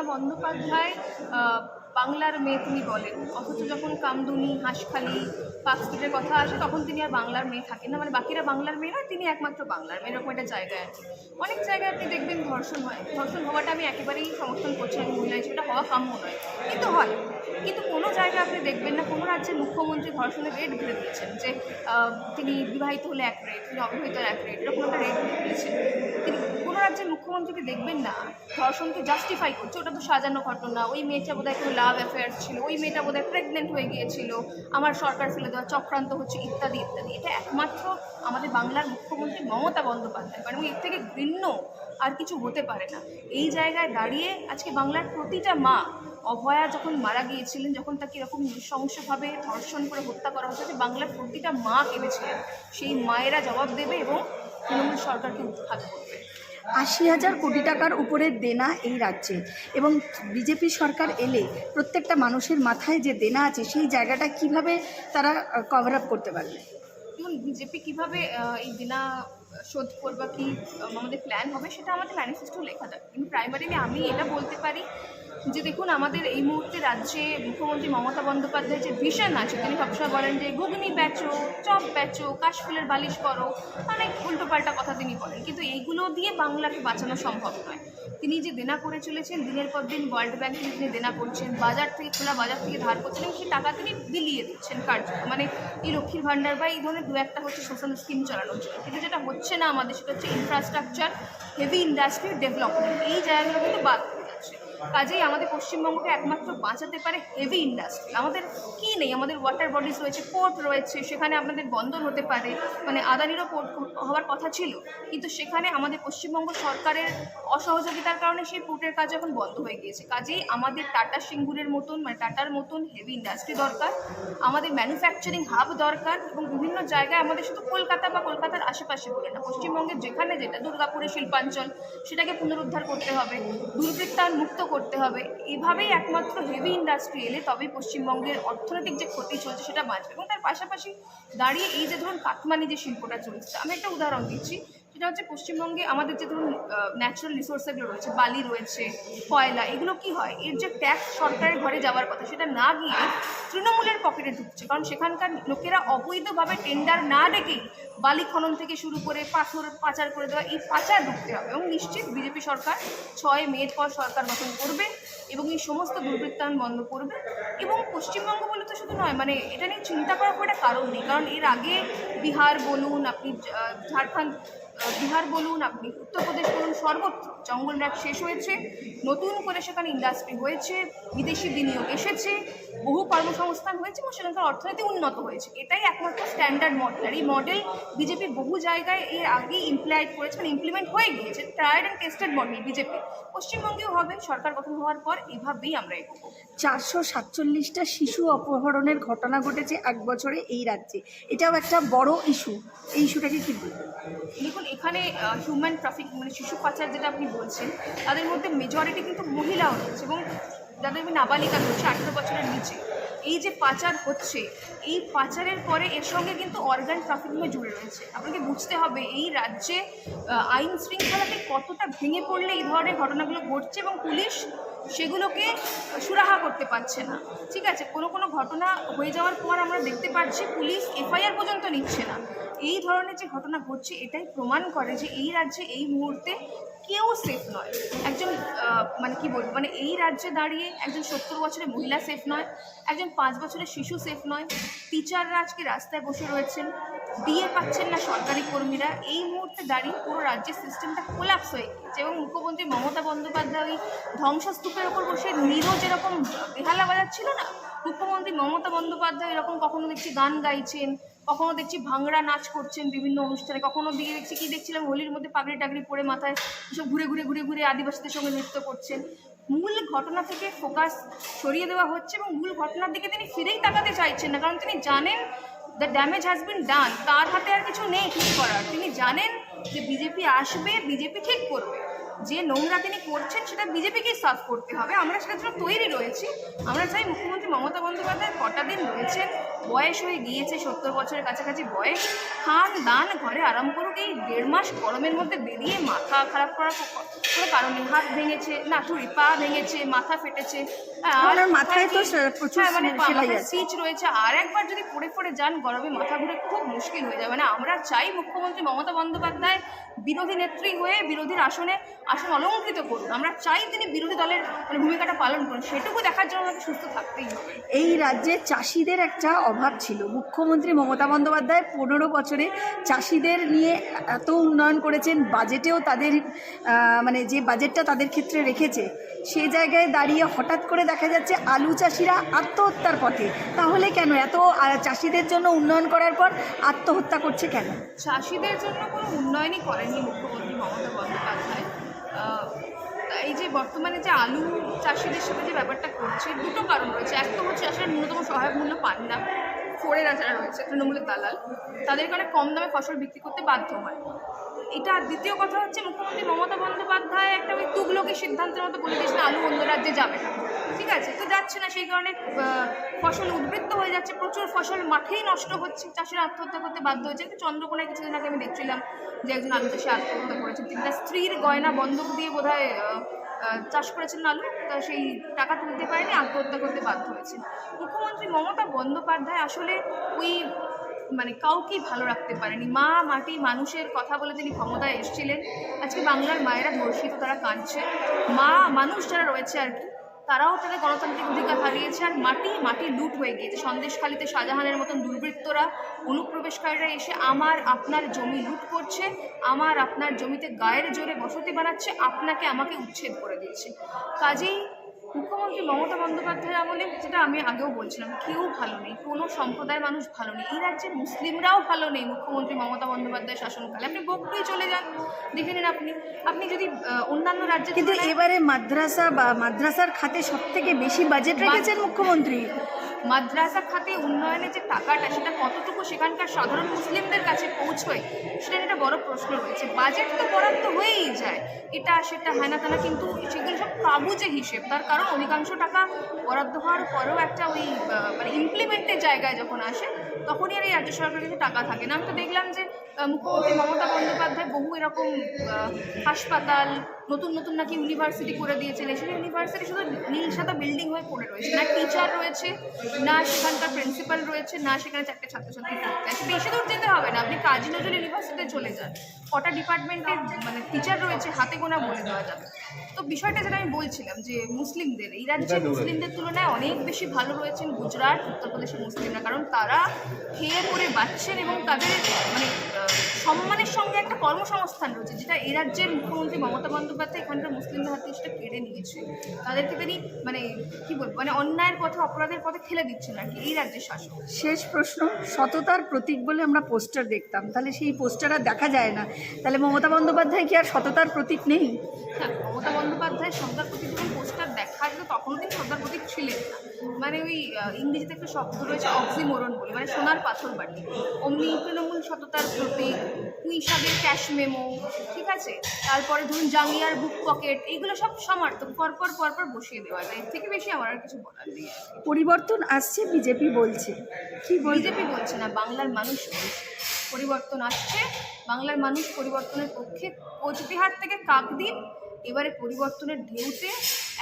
মমতা বন্দ্যোপাধ্যায় বাংলার মেয়ে তিনি বলেন, অথচ যখন কামদুনি, হাঁসখালি, পার্কস্ট্রিটের কথা আসে তখন তিনি আর বাংলার মেয়ে থাকেন না, মানে বাকিরা বাংলার মেয়ে নয়, তিনি একমাত্র বাংলার মেয়ে, এরকম একটা জায়গায় আছে। অনেক জায়গায় আপনি দেখবেন ধর্ষণ হয়, ধর্ষণ হওয়াটা আমি একেবারেই সমর্থন করছি না, মহিলা হিসেবে হওয়া কাম্য নয়, কিন্তু হয়। কিন্তু কোনো জায়গায় আপনি দেখবেন না কোনো রাজ্যের মুখ্যমন্ত্রী ধর্ষণের রেট বেঁধে দিয়েছেন যে তিনি বিবাহিত হলে এক রেট, তিনি অবিবাহিত এক রেট, এরকম একটা রেট বেঁধে দিয়েছেন। তিনি কোনো রাজ্যের মুখ্যমন্ত্রীকে দেখবেন না ধর্ষণকে জাস্টিফাই করছে, ওটা তো সাজানো ঘটনা, ওই মেয়েটা বোধহয় কোনো লাভ অ্যাফেয়ার ছিল, ওই মেয়েটা বোধহয় প্রেগনেন্ট হয়ে গিয়েছিল, আমার সরকার ফেলে দেওয়া চক্রান্ত হচ্ছে, ইত্যাদি ইত্যাদি। এটা একমাত্র আমাদের বাংলার মুখ্যমন্ত্রী মমতা বন্দ্যোপাধ্যায়, কারণ এর থেকে ঘৃণ্য আর কিছু হতে পারে না। এই জায়গায় দাঁড়িয়ে আজকে বাংলার প্রতিটা মা, অভয়া যখন মারা গিয়েছিলেন, যখন তাকে এরকম নৃশংসভাবে ধর্ষণ করে হত্যা করা হচ্ছে, বাংলার প্রতিটা মা কেঁদেছিলেন। সেই মায়েরা জবাব দেবে এবং তৃণমূল সরকারকে উৎখাত করবে। ৮০,০০০ কোটি টাকার উপরে দেনা এই রাজ্যে, এবং বিজেপি সরকার এলে প্রত্যেকটা মানুষের মাথায় যে দেনা আছে সেই জায়গাটা কিভাবে তারা কভার আপ করতে পারবে? দেখুন, বিজেপি কীভাবে এই দেনা শোধ করবা কি আমাদের প্ল্যান হবে সেটা আমাদের ম্যানিফেস্টো লেখা থাকে, কিন্তু প্রাইমারিলি আমি এটা বলতে পারি যে দেখুন, আমাদের এই মুহূর্তে রাজ্যে মুখ্যমন্ত্রী মমতা বন্দ্যোপাধ্যায়ের যে ভিশন আছে, তিনি সবসময় বলেন যে ঘুগনি বেচো, চপ বেচো, কাশফুলের বালিশ করো, অনেক উল্টোপাল্টা কথা তিনি বলেন, কিন্তু এইগুলো দিয়ে বাংলাকে বাঁচানো সম্ভব নয়। তিনি যে দেনা করে চলেছেন, দিনের পর দিন ওয়ার্ল্ড ব্যাংক থেকে তিনি দেনা করছেন, বাজার থেকে, খোলা বাজার থেকে ধার করছেন, এবং সেই টাকা তিনি বিলিয়ে দিচ্ছেন মানে এই লক্ষ্মীর ভাণ্ডার বা এই ধরনের দু একটা হচ্ছে সোশ্যাল স্কিম চালানোর জন্য, কিন্তু যেটা হচ্ছে না আমাদের সেটা হচ্ছে ইনফ্রাস্ট্রাকচার, হেভি ইন্ডাস্ট্রি ডেভেলপমেন্ট, এই জায়গাগুলো কিন্তু বাদ হয়ে যাচ্ছে। কাজেই আমাদের পশ্চিমবঙ্গকে একমাত্র বাঁচাতে পারে হেভি ইন্ডাস্ট্রি। আমাদের কি নেই? আমাদের ওয়াটার বডিজ রয়েছে, পোর্ট রয়েছে, সেখানে আপনাদের বন্দর হতে পারে, মানে আদানিরও পোর্ট হওয়ার কথা ছিল, কিন্তু সেখানে আমাদের পশ্চিমবঙ্গ সরকারের অসহযোগিতার কারণে সেই পোর্টের কাজ এখন বন্ধ হয়ে গিয়েছে। কাজেই আমাদের টাটা সিঙ্গুরের মতন, মানে টাটার মতন হেভি ইন্ডাস্ট্রি দরকার, আমাদের ম্যানুফ্যাকচারিং হাব দরকার, এবং বিভিন্ন জায়গায় আমাদের শুধু কলকাতা বা কলকাতার আশেপাশে বলে না, পশ্চিমবঙ্গের যেখানে যেটা, দুর্গাপুরের শিল্পাঞ্চল, সেটাকে পুনরুদ্ধার করতে হবে, দুর্বৃত্তায়ন মুক্ত করতে হবে। এভাবেই একমাত্র হেভি ইন্ডাস্ট্রি এলে তবেই পশ্চিমবঙ্গের অর্থনৈতিক যে ক্ষতি চলছে সেটা বাঁচবে। এবং তার পাশাপাশি দাঁড়িয়ে এই যে ধরুন কাটমানি যে শিল্পটা চলছে, আমি একটা উদাহরণ দিচ্ছি, সেটা হচ্ছে পশ্চিমবঙ্গে আমাদের যে ধরুন ন্যাচারাল রিসোর্সেসগুলো রয়েছে, বালি রয়েছে, কয়লা, এগুলো কি হয়, এর যে ট্যাক্স সরকারের ঘরে যাওয়ার কথা সেটা না গিয়ে তৃণমূলের পকেটে ঢুকছে, কারণ সেখানকার লোকেরা অবৈধভাবে টেন্ডার না ডেকেই বালি খনন থেকে শুরু করে পাথর পাচার করে দেওয়া, এই পাচার রুখতে হবে। এবং নিশ্চিত বিজেপি সরকার 6 মের পর সরকার গঠন করবে এবং এই সমস্ত দুর্বৃত্তায়ন বন্ধ করবে। এবং পশ্চিমবঙ্গ বলে তো শুধু নয়, মানে এটা নিয়ে চিন্তা করার কোনো একটা কারণ নেই, কারণ এর আগে বিহার বলুন, আপনি ঝাড়খণ্ড, বিহার বলুন, আপনি উত্তরপ্রদেশ বলুন, সর্বত্র জঙ্গলরাজ শেষ হয়েছে, নতুন করে সেখানে ইন্ডাস্ট্রি হয়েছে, বিদেশি বিনিয়োগ এসেছে, বহু কর্মসংস্থান হয়েছে এবং সেখানকার অর্থনীতি উন্নত হয়েছে। এটাই একমাত্র স্ট্যান্ডার্ড মডেল, আর এই মডেল বিজেপি বহু জায়গায় এর আগে ইমপ্লিমেন্ট হয়ে গিয়েছে, tried and tested model BJP. পশ্চিমবঙ্গেও হবে, সরকার গঠন হওয়ার পর এভাবেই আমরা এগোবো। 447টা শিশু অপহরণের ঘটনা ঘটেছে 1 বছরে এই রাজ্যে, এটাও একটা বড় ইস্যু। এই ইস্যুটাকে কী বলবেন? দেখুন, এখানে হিউম্যান ট্রাফিকিং মানে শিশু পাচার যেটা আপনি বলছেন, তাদের মধ্যে মেজরিটি কিন্তু মহিলাও রয়েছে, এবং যাদের নাবালিকা রয়েছে 18 বছরের নিচে। এই যে পাচার হচ্ছে, এই পাচারের পরে এর সঙ্গে কিন্তু অর্গান ট্রাফিকিংও জুড়ে রয়েছে। আপনাকে বুঝতে হবে এই রাজ্যে আইন শৃঙ্খলাতে কতটা ভেঙে পড়লে এই ধরনের ঘটনাগুলো ঘটছে, এবং পুলিশ সেগুলোকে সুরাহা করতে পারছে না। ঠিক আছে, কোনো কোনো ঘটনা হয়ে যাওয়ার পর আমরা দেখতে পাচ্ছি পুলিশ এফআইআর পর্যন্ত নিচ্ছে না। এই ধরনের যে ঘটনা ঘটছে এটাই প্রমাণ করে যে এই রাজ্যে এই মুহূর্তে কেউ সেফ নয়। একজন মানে কি বলবো, মানে এই রাজ্যে দাঁড়িয়ে একজন 70 বছরের মহিলা সেফ নয়, একজন 5 বছরের শিশু সেফ নয়, টিচাররা আজকে রাস্তায় বসে রয়েছেন, দিয়ে পাচ্ছেন না সরকারি কর্মীরা। এই মুহূর্তে দাঁড়িয়ে পুরো রাজ্যের সিস্টেমটা কোলাপস হয়ে গিয়েছে, এবং মুখ্যমন্ত্রী মমতা বন্দ্যোপাধ্যায় ওই ধ্বংসস্তূপের ওপর বসে নিরো যেরকম বেহালা বাজাচ্ছিল না, মুখ্যমন্ত্রী মমতা বন্দ্যোপাধ্যায় এরকম কখনো দেখছি গান গাইছেন, কখনো দেখছি ভাংড়া নাচ করছেন বিভিন্ন অনুষ্ঠানে, কখনো দিকে দেখছি কি দেখছিলাম হোলির মধ্যে পাগড়ি টাগড়ি পরে মাথায় সব ঘুরে ঘুরে ঘুরে ঘুরে আদিবাসীদের সঙ্গে নৃত্য করছেন। মূল ঘটনা থেকে ফোকাস সরিয়ে দেওয়া হচ্ছে, এবং মূল ঘটনার দিকে তিনি ফিরেই তাকাতে চাইছেন না, কারণ তিনি জানেন দ্য ড্যামেজ হ্যাজ বিন ডান, তার হাতে আর কিছু নেই ঠিক করার। তিনি জানেন যে বিজেপি আসবে, বিজেপি ঠিক করবে। যে নোংরা তিনি করছেন সেটা বিজেপিকেই সাফ করতে হবে। আমরা সেটার জন্য তৈরি রয়েছি। আমরা চাই মুখ্যমন্ত্রী মমতা বন্দ্যোপাধ্যায় কটা দিন রয়েছেন, বয়স হয়ে গিয়েছে, 70 বছরের কাছাকাছি বয়স, খান দান ঘরে আরাম করুক। এই 1.5 মাস গরমের মধ্যে বেরিয়ে মাথা খারাপ করার কোনো কারণ নেই। হাত ভেঙেছে, না সরি পা ভেঙেছে, মাথা ফেটেছে, আর মাথায় তো প্রচুর সেলাই আছে, স্টিচ রয়েছে, আর একবার যদি পড়ে যান গরমে মাথা ঘুরে খুব মুশকিল হয়ে যাবে। মানে আমরা চাই মুখ্যমন্ত্রী মমতা বন্দ্যোপাধ্যায় বিরোধী নেত্রী হয়ে বিরোধীর আসন অলঙ্কৃত করুন। আমরা চাই তিনি বিরোধী দলের মানে ভূমিকাটা পালন করুন, সেটুকু দেখার জন্য আমাকে সুস্থ থাকতেই হবে। এই রাজ্যে চাষিদের একটা অভাব ছিল। মুখ্যমন্ত্রী মমতা বন্দ্যোপাধ্যায় 15 বছরে চাষিদের নিয়ে এত উন্নয়ন করেছেন, বাজেটেও তাদের মানে যে বাজেটটা তাদের ক্ষেত্রে রেখেছে, সে জায়গায় দাঁড়িয়ে হঠাৎ করে দেখা যাচ্ছে আলু চাষিরা আত্মহত্যার পথে। তাহলে কেন এত চাষিদের জন্য উন্নয়ন করার পর আত্মহত্যা করছে কেন? চাষিদের জন্য কোনো উন্নয়নই করেননি মুখ্যমন্ত্রী মমতা বন্দ্যোপাধ্যায়। এই যে বর্তমানে যে আলু চাষিদের সাথে যে ব্যাপারটা করছে, দুটো কারণ রয়েছে। এক তো হচ্ছে চাষিরা ন্যূনতম সহায়ক মূল্য পান না, ফোরেরা যারা রয়েছে তৃণমূলের দালাল, তাদেরকে অনেক কম দামে ফসল বিক্রি করতে বাধ্য হয় এটা। দ্বিতীয় কথা হচ্ছে মুখ্যমন্ত্রী মমতা বন্দ্যোপাধ্যায় একটা ওই তুগলকি সিদ্ধান্তের মতো বলে দিয়েছেন আলু অন্য রাজ্যে যাবে না, ঠিক আছে, তো যাচ্ছে না, সেই কারণে ফসল উদ্বৃত্ত হয়ে যাচ্ছে, প্রচুর ফসল মাঠেই নষ্ট হচ্ছে, চাষিরা আত্মহত্যা করতে বাধ্য হয়েছে। কিন্তু চন্দ্রকোনায় কিছুদিন আগে আমি দেখছিলাম যে একজন আলু চাষি আত্মহত্যা করেছেন। তিনি তার স্ত্রীর গয়না বন্ধক দিয়ে বোধহয় চাষ করেছিলেন আলু, তা সেই টাকা তুলতে পারেনি, আত্মহত্যা করতে বাধ্য হয়েছে। মুখ্যমন্ত্রী মমতা বন্দ্যোপাধ্যায় আসলে ওই মানে কাউকেই ভালো রাখতে পারেনি। মা মাটি মানুষের কথা বলে তিনি ক্ষমতায় এসেছিলেন। আজকে বাংলার মায়েরা ধর্ষিত, তারা কাঁদছে। মা মানুষ যারা রয়েছে আর কি, তারাও তাদের গণতান্ত্রিক অধিকার হারিয়েছে। আর মাটি লুট হয়ে গিয়েছে। সন্দেশখালিতে শাহজাহানের মতন দুর্বৃত্তরা, অনুপ্রবেশকারীরা এসে আমার আপনার জমি লুট করছে, আমার আপনার জমিতে গায়ের জোরে বসতি বানাচ্ছে, আপনাকে আমাকে উচ্ছেদ করে দিচ্ছে। কাজেই মুখ্যমন্ত্রী মমতা বন্দ্যোপাধ্যায়ের আমলে, যেটা আমি আগেও বলছিলাম, কেউ ভালো নেই, কোনো সম্প্রদায়ের মানুষ ভালো নেই। এই রাজ্যের মুসলিমরাও ভালো নেই মুখ্যমন্ত্রী মমতা বন্দ্যোপাধ্যায়ের শাসনকালে। আপনি বকটুই চলে যান, দেখে নিন। আপনি যদি অন্যান্য রাজ্যে, কিন্তু এবারে মাদ্রাসার খাতে সব থেকে বেশি বাজেট রেখেছেন মুখ্যমন্ত্রী। মাদ্রাসা খাতে উন্নয়নের যে টাকাটা, সেটা কতটুকু সেখানকার সাধারণ মুসলিমদের কাছে পৌঁছয়, সেটা একটা বড় প্রশ্ন রয়েছে। বাজেট তো বরাদ্দ হয়েই যায়, এটা সেটা হ্যানা তানা, কিন্তু সেগুলো সব কাগুজে হিসেব। তার কারণ অধিকাংশ টাকা বরাদ্দ হওয়ার পরেও একটা ওই মানে ইমপ্লিমেন্টের জায়গায় যখন আসে, তখনই আর এই রাজ্য সরকারের কাছে টাকা থাকে না। আমি তো দেখলাম যে মুখ্যমন্ত্রী মমতা বন্দ্যোপাধ্যায় বহু এরকম হাসপাতাল, নতুন নাকি ইউনিভার্সিটি করে দিয়েছেন। এসব ইউনিভার্সিটি শুধু নীল সাদা বিল্ডিং হয়ে পড়ে রয়েছে, না টিচার রয়েছে, না সেখানকার প্রিন্সিপাল রয়েছে, না সেখানে 4টে ছাত্রছাত্রী পড়তে আসে। বেশি দূর যেতে হবে না, আপনি কাজী নজরুল ইউনিভার্সিটিতে চলে যান, কটা ডিপার্টমেন্টের মানে টিচার রয়েছে হাতে গোনা বলে দেওয়া যাবে। তো বিষয়টা যেটা আমি বলছিলাম যে মুসলিমদের, এই রাজ্যে মুসলিমদের তুলনায় অনেক বেশি ভালো রয়েছেন গুজরাট, উত্তরপ্রদেশের মুসলিমরা, কারণ তারা খেয়ে পরে বাঁচছেন এবং তাদের মানে সম্মানের সঙ্গে একটা কর্মসংস্থান রয়েছে, যেটা এই রাজ্যের মুখ্যমন্ত্রী মমতা বন্দ্যোপাধ্যায় এখানকার মুসলিমদের হাতে সেটা কেড়ে নিয়েছে। তাদেরকে তিনি মানে কি বলবো, মানে অন্যায়ের পথে, অপরাধের পথে ঠেলে দিচ্ছেন আর কি এই রাজ্যের শাসক। শেষ প্রশ্ন, সততার প্রতীক বলে আমরা পোস্টার দেখতাম, তাহলে সেই পোস্টার আর দেখা যায় না, তাহলে মমতা বন্দ্যোপাধ্যায় কি আর সততার প্রতীক নেই? হ্যাঁ, মমতা বন্দ্যোপাধ্যায় সর্দার প্রতীক যখন পোস্টার দেখা যেত, তখনও তিনি সর্দার প্রতীক ছিলেন না। মানে ওই ইংরেজিতে একটা শব্দ রয়েছে অক্সিমোরন বলে, মানে সোনার পাথর বাটি। অমনি তৃণমূল সততার প্রতীক, পুঁইশাকের ক্যাশ মেমো, ঠিক আছে, তারপরে ধরুন জাঙ্গিয়ার বুক পকেট, এইগুলো সব সমর্থন পরপর বসিয়ে দেওয়া যায়। এর থেকে বেশি আমার আর কিছু বলার নেই। পরিবর্তন আসছে বিজেপি বলছে, কি বিজেপি বলছে না, বাংলার মানুষ বলছে পরিবর্তন আসছে। বাংলার মানুষ পরিবর্তনের পক্ষে। কোচবিহার থেকে কাকদ্বীপ, এবারে পরিবর্তনের ঢেউতে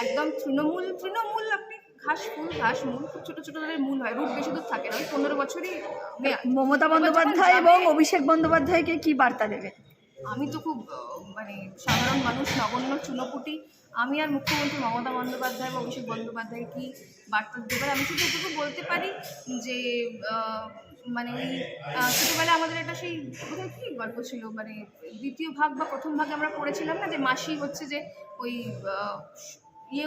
একদম তৃণমূল আপনি ঘাস মূল, খুব ছোটো তাদের মূল হয়, রূপ বেশি দূর থাকে না, ওই 15 বছরই মেয়াদ। মমতা বন্দ্যোপাধ্যায় এবং অভিষেক বন্দ্যোপাধ্যায়কে কি বার্তা দেবে? আমি তো খুব মানে সাধারণ মানুষ, নগণ্য চুনোপুটি, আমি আর মুখ্যমন্ত্রী মমতা বন্দ্যোপাধ্যায় বা অভিষেক বন্দ্যোপাধ্যায় কি বার্তা দিতে পারে, আমি শুধু এটুকু বলতে পারি যে মানে ছোটোবেলায় আমাদের একটা সেই বোধহয় কী গল্প ছিল, মানে দ্বিতীয় ভাগ বা প্রথম ভাগে আমরা পড়েছিলাম না, যে মাসি হচ্ছে যে ওই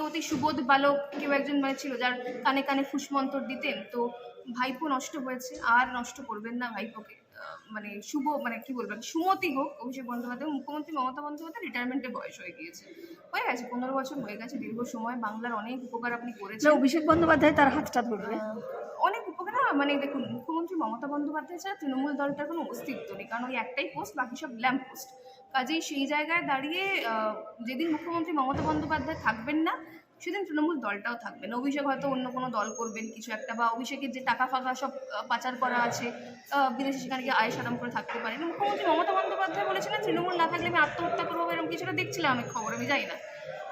অতি সুবোধ বালক কেউ একজন মানে ছিল, যার কানে কানে ফুসমন্তর দিতেন। তো ভাইপো নষ্ট হয়েছে, আর নষ্ট করবেন না ভাইপোকে, মানে শুভ মানে কি বলবেন, সুমতি হোক অভিষেক বন্দ্যোপাধ্যায়। মুখ্যমন্ত্রী মমতা বন্দ্যোপাধ্যায় রিটায়ারমেন্টের বয়স হয়ে গেছে, 15 বছর হয়ে গেছে, দীর্ঘ সময় বাংলার অনেক উপকার আপনি করেছেন। অভিষেক বন্দ্যোপাধ্যায় তার হাতটা ধরবে, অনেক উপকার। মানে দেখুন, মুখ্যমন্ত্রী মমতা বন্দ্যোপাধ্যায় ছাড়া তৃণমূল দলটার কোনো অস্তিত্ব নেই, কারণ ওই একটাই পোস্ট, বাকি সব ল্যাম্প পোস্ট। কাজেই সেই জায়গায় দাঁড়িয়ে যেদিন মুখ্যমন্ত্রী মমতা বন্দ্যোপাধ্যায় থাকবেন না সেদিন তৃণমূল দলটাও থাকবে না। অভিষেক হয়তো অন্য কোনো দল করবেন কিছু একটা, বা অভিষেকের যে টাকা ফাঁকা সব পাচার করা আছে বিদেশে, সেখানে গিয়ে আয় সারাম করে থাকতে পারেন। মুখ্যমন্ত্রী মমতা বন্দ্যোপাধ্যায় বলেছিলেন তৃণমূল না থাকলে আমি আত্মহত্যা করবো, এরকম কিছুটা দেখছিলাম আমি খবর, আমি যাই না।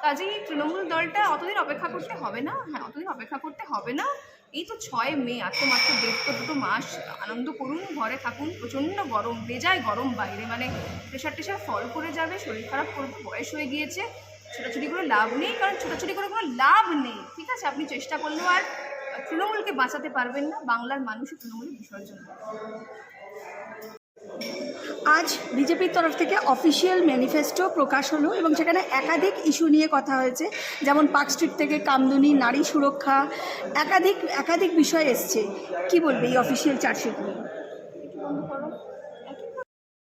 কাজেই তৃণমূল দলটা অতদিন অপেক্ষা করতে হবে না, হ্যাঁ অতদিন অপেক্ষা করতে হবে না। এই তো 6 মে, আর তো মাত্র 1.5 মাস আনন্দ করুন, ঘরে থাকুন। প্রচণ্ড গরম, বেজায় গরম বাইরে, মানে প্রেশার টেশার ফল করে যাবে, শরীর খারাপ করবে, বয়স হয়ে গিয়েছে। ছোটাছুটি করে লাভ নেই, কারণ ছোটাছুটি করে কোনো লাভ নেই, ঠিক আছে? আপনি চেষ্টা করলেও আর তৃণমূলকে বাঁচাতে পারবেন না, বাংলার মানুষও তৃণমূলের বিসর্জন দেবে। আজ বিজেপির তরফ থেকে অফিসিয়াল ম্যানিফেস্টো প্রকাশ হলো এবং সেখানে একাধিক ইস্যু নিয়ে কথা হয়েছে, যেমন পার্ক স্ট্রিট থেকে কামদুনি, নারী সুরক্ষা, একাধিক বিষয় এসছে। কি বলবে এই অফিসিয়াল চার্জশিট নিয়ে?